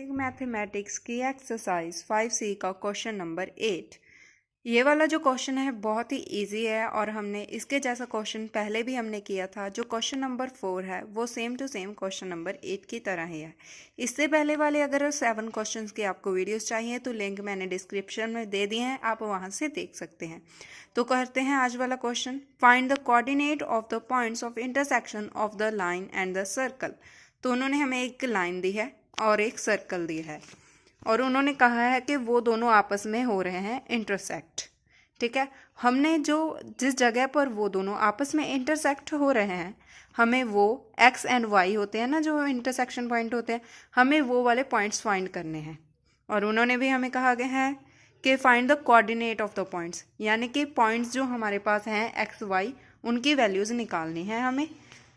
Basic mathematics की exercise 5C का question number 8। ये वाला जो क्वेश्चन है बहुत ही इजी है और हमने इसके जैसा क्वेश्चन पहले भी हमने किया था। जो क्वेश्चन नंबर 4 है वो same to same question number 8 की तरह ही है। इससे पहले वाले अगर 7 क्वेश्चंस की आपको वीडियोस चाहिए तो लिंक मैंने डिस्क्रिप्शन में दे दिए हैं, आप वहाँ से देख सकते हैं। तो करते हैं आज वाला question. Find the coordinate of the points of intersection of the line and the circle. तो उन्होंने हमें एक लाइन दी है और एक सर्कल दी है और उन्होंने कहा है कि वो दोनों आपस में हो रहे हैं इंटरसेक्ट। ठीक है, हमने जिस जगह पर वो दोनों आपस में इंटरसेक्ट हो रहे हैं, हमें वो एक्स एंड वाई होते हैं ना, जो इंटरसेक्शन पॉइंट होते हैं, हमें वो वाले पॉइंट्स फाइंड करने हैं। और उन्होंने भी हमें कहा गया है कि find the coordinate of the points, यानी कि पॉइंट्स जो हमारे पास हैं एक्स वाई, उनकी वैल्यूज़ निकालनी है हमें।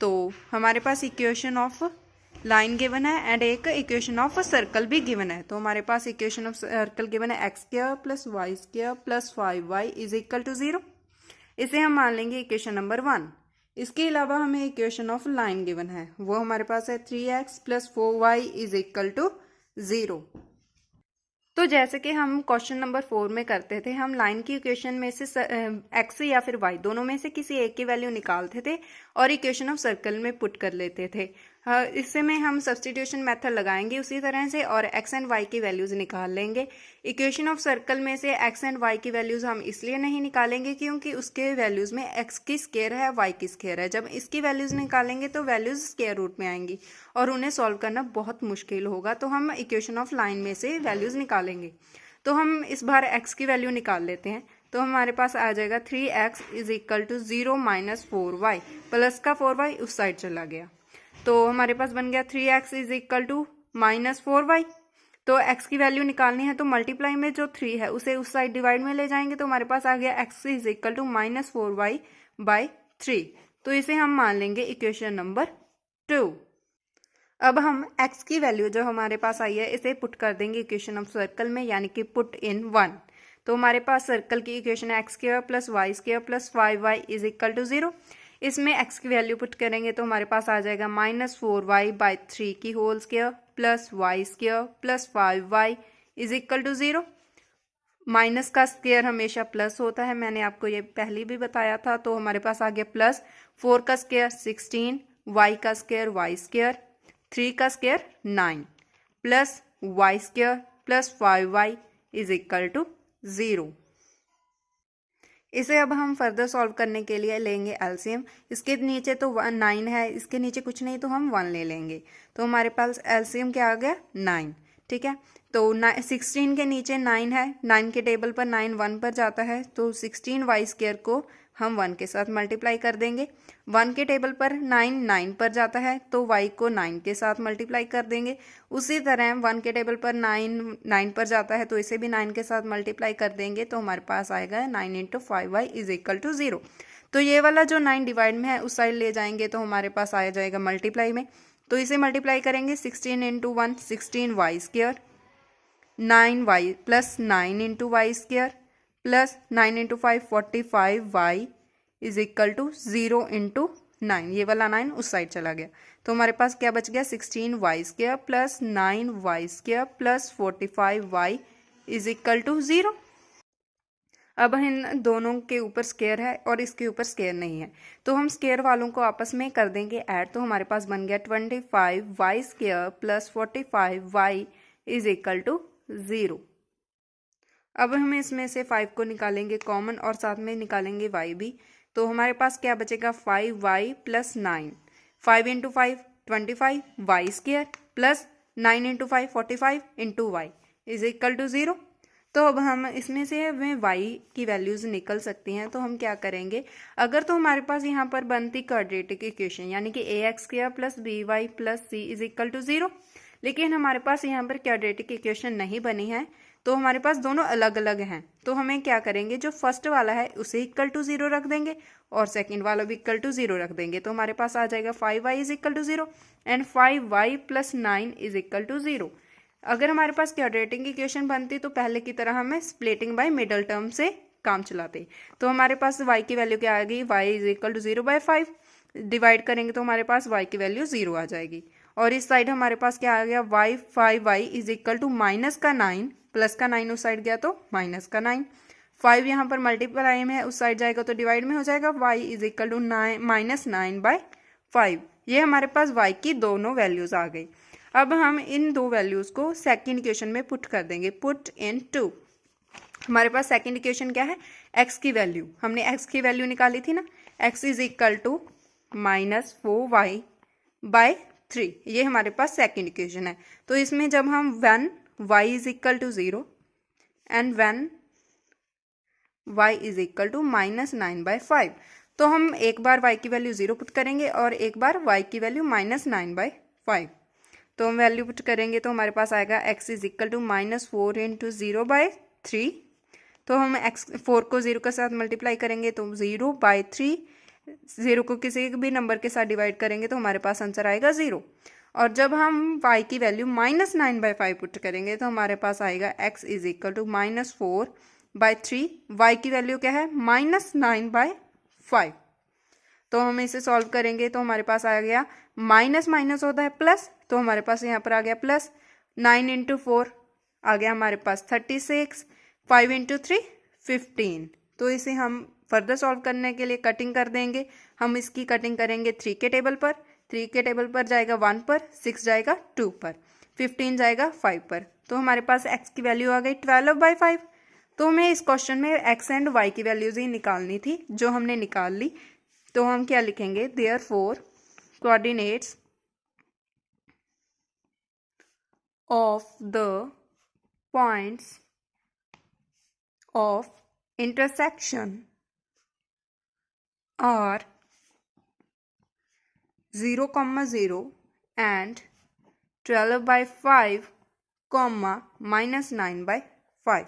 तो हमारे पास इक्वेशन ऑफ लाइन गिवन है एंड एक इक्वेशन ऑफ सर्कल भी गिवन है। तो हमारे पास इक्वेशन ऑफ सर्कल गिवन है x square plus y square plus 5y is equal to 0। इसे हम मान लेंगे इक्वेशन नंबर 1। इसके अलावा हमें इक्वेशन ऑफ लाइन गिवन है, वो हमारे पास है 3x plus 4y is equal to 0। तो जैसे कि हम क्वेश्चन नंबर 4 में करते थे, हम लाइन की इक्वेशन में से एक्स या फिर वाई दोनों में से किसी एक की वैल्यू निकालते थे और इक्वेशन ऑफ सर्कल में पुट कर लेते थे। इससे में हम सब्स्टिट्यूशन मेथड लगाएंगे उसी तरह से और एक्स एंड वाई की वैल्यूज़ निकाल लेंगे। इक्वेशन ऑफ सर्कल में से एक्स एंड वाई की वैल्यूज़ हम इसलिए नहीं निकालेंगे क्योंकि उसके वैल्यूज़ में एक्स की स्क्वायर है, वाई की स्क्वायर है। जब इसकी वैल्यूज़ निकालेंगे तो वैल्यूज़ स्क्वायर रूट में आएंगी और उन्हें सॉल्व करना बहुत मुश्किल होगा। तो हम इक्वेशन ऑफ लाइन में से वैल्यूज़ निकालेंगे। तो हम इस बार एक्स की वैल्यू निकाल लेते हैं। तो हमारे पास आ जाएगा 3x is equal to 0 minus 4y, plus का 4y उस साइड चला गया। तो हमारे पास बन गया 3x is equal to minus 4y। तो x की वैल्यू निकालनी है तो मल्टीप्लाई में जो 3 है उसे उस साइड डिवाइड में ले जाएंगे। तो हमारे पास आ गया x is equal to minus 4y by 3। तो इसे हम मान लेंगे इक्वेशन नंबर 2। अब हम x की वैल्यू जो हमारे पास आई है इसे पुट कर देंगे इक्वेशन ऑफ सर्कल में, यानी कि पुट इन 1। तो हमारे पास सर्कल की इक्वेशन है x square plus y square plus 5y is equal to 0। इसमें x की वैल्यू पुट करेंगे तो हमारे पास आ जाएगा माइनस 4y बाई 3 की whole square plus y square plus 5y is equal to 0। Minus का स्क्वायर हमेशा प्लस होता है, मैंने आपको ये पहले भी बताया था। तो हमारे पास आ गया प्लस 4 का स्क्वायर 16, y का स्क्वायर वाई स्क्वायर, 3 का square 9 plus y square plus 5y is equal to 0। इसे अब हम फर्दर सॉल्व करने के लिए लेंगे एलसीएम। इसके नीचे तो 9 है, इसके नीचे कुछ नहीं तो हम 1 ले लेंगे। तो हमारे पास एलसीएम क्या आ गया 9। ठीक है, तो 16 के नीचे 9 है, 9 के टेबल पर 9 1 पर जाता है, तो 16y स्क्वायर को हम 1 के साथ मल्टीप्लाई कर देंगे। 1 के टेबल पर 9 9 पर जाता है तो y को 9 के साथ मल्टीप्लाई कर देंगे। उसी तरह 1 के टेबल पर 9 9 पर जाता है तो इसे भी 9 के साथ मल्टीप्लाई कर देंगे। तो हमारे पास आएगा 9 into 5y is equal to 0। तो ये वाला जो 9 डिवाइड में है उस साइड ले जाएंगे तो हमारे पास आ जाएगा मल्टीप्लाई में। तो इसे मल्टीप्लाई करेंगे 16 into 1 16y square, 9y plus 9 into y square plus 9 into 5 45y is equal to 0 into 9। ये वाला 9 उस साइड चला गया। तो हमारे पास क्या बच गया 16y square plus 9y square plus 45y is equal to 0। अब इन दोनों के ऊपर स्क्वायर है और इसके ऊपर स्क्वायर नहीं है, तो हम स्क्वायर वालों को आपस में कर देंगे ऐड। तो हमारे पास बन गया 25y square plus 45y is equal to 0। अब हम इसमें से 5 को निकालेंगे कॉमन और साथ में निकालेंगे y भी। तो हमारे पास क्या बचेगा 5y plus 9, 5 into 5 25 y square plus 9 into 5 45 into y is equal to 0। तो अब हम इसमें से हमें y की वैल्यूज़ निकल सकती हैं। तो हम क्या करेंगे, अगर तो हमारे पास यहाँ पर बनती क्वाड्रेटिक इक्वेशन यानी कि ax square plus by plus c is equal to 0, लेकिन हमारे पास यहाँ पर क्वाड्रेटिक इक्वेशन नहीं बनी है, तो हमारे पास दोनों अलग अलग हैं। तो हमें क्या करेंगे, जो फर्स्ट वाला है उसे इक्वल टू 0 रख देंगे और सेकंड वाला भी इक्वल टू 0 रख देंगे। तो हमारे पास आ जाएगा 5y is equal to 0 and 5y plus 9 is equal to 0। अगर हमारे पास क्वाड्रेटिक इक्वेशन बनती तो पहले की तरह हमें स्प्लिटिंग बाय मिडल टर्म से काम चलाते। तो हमारे पास y की वैल्यू क्या आ गई, y is equal to 0 by 5। Divide करेंगे तो हमारे पास y की वैल्यू 0 आ जाएगी और इस साइड हमारे पास क्या आ गया y 5y is equal to minus का 9, प्लस का 9 उस साइड गया तो माइनस का 9, 5 यहाँ पर मल्टीप्लाई में है, उस साइड जाएगा तो डिवाइड में हो जाएगा, y is equal to minus 9/5। ये हमारे पास y की दोनों वैल्यूज आ गई। अब हम इन दो वैल्यूज को सेकेंड इक्वेशन में पुट कर देंगे, पुट इन टू। हमारे पास सेकेंड इक्वेशन क्या है, x की वैल्यू, हमने x की वैल्यू निकाली थी ना, x is equal to -4y/3, ये हमारे पास सेकेंड इक्वेशन है। तो इसमें जब हम when y is equal to 0 and when y is equal to -9/5, तो हम एक बार y की वैल्यू 0 पुट करेंगे और एक बार y की वैल्यू -9/5। तो हम वैल्यू पुट करेंगे तो हमारे पास आएगा x इज इक्वल टू -4 × 0/3। तो हम x 4 को 0 के साथ मल्टीप्लाई करेंगे तो 0/3, 0 को किसी भी नंबर के साथ डिवाइड करेंगे तो हमारे पास आंसर आएगा 0। और जब हम y की वैल्यू -9/5 पुट करेंगे तो हमारे पास आएगा x is equal to -4/3, y की वैल्यू क्या है -9/5। तो हम इसे सॉल्व करेंगे तो हमारे पास आ गया माइनस माइनस होता है प्लस, तो हमारे पास यहाँ पर आ गया प्लस, 9 × 4 आ गया हमारे पास 36, 5 × 3 15। तो इसे हम फर्दर सॉल्व करने के लिए कटिंग कर देंगे। हम इसकी कटिंग करेंगे 3 के टेबल पर, 3 के टेबल पर जाएगा 1 पर, 6 जाएगा 2 पर, 15 जाएगा 5 पर। तो हमारे पास x की वैल्यू आ गई 12/5। तो हमें इस क्वेश्चन में x एंड y की वैल्यूज ही निकालनी थी, जो हमने निकाल ली। तो हम क्या लिखेंगे, therefore coordinates of the points of intersection are 0, 0 and 12/5, -9/5।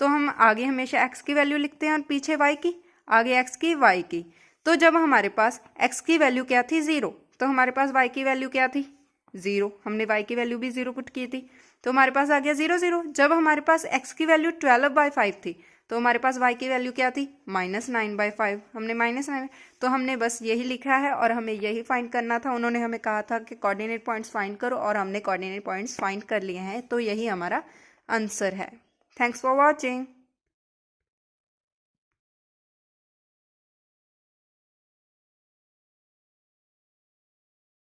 तो हम आगे हमेशा x की वैल्यू लिखते हैं और पीछे y की, आगे x की y की। तो जब हमारे पास x की वैल्यू क्या थी 0, तो हमारे पास y की वैल्यू क्या थी 0, हमने y की वैल्यू भी 0 पुट की थी, तो हमारे पास आ गया 0 0। जब हमारे पास x की वैल्यू 12/5 थी तो हमारे पास y की वैल्यू क्या थी -9/5, हमने -9, तो हमने बस यही लिखा है और हमें यही फाइंड करना था। उन्होंने हमें कहा था कि कोऑर्डिनेट पॉइंट्स फाइंड करो और हमने कोऑर्डिनेट पॉइंट्स फाइंड कर लिए हैं, तो यही हमारा आंसर है। Thanks for watching.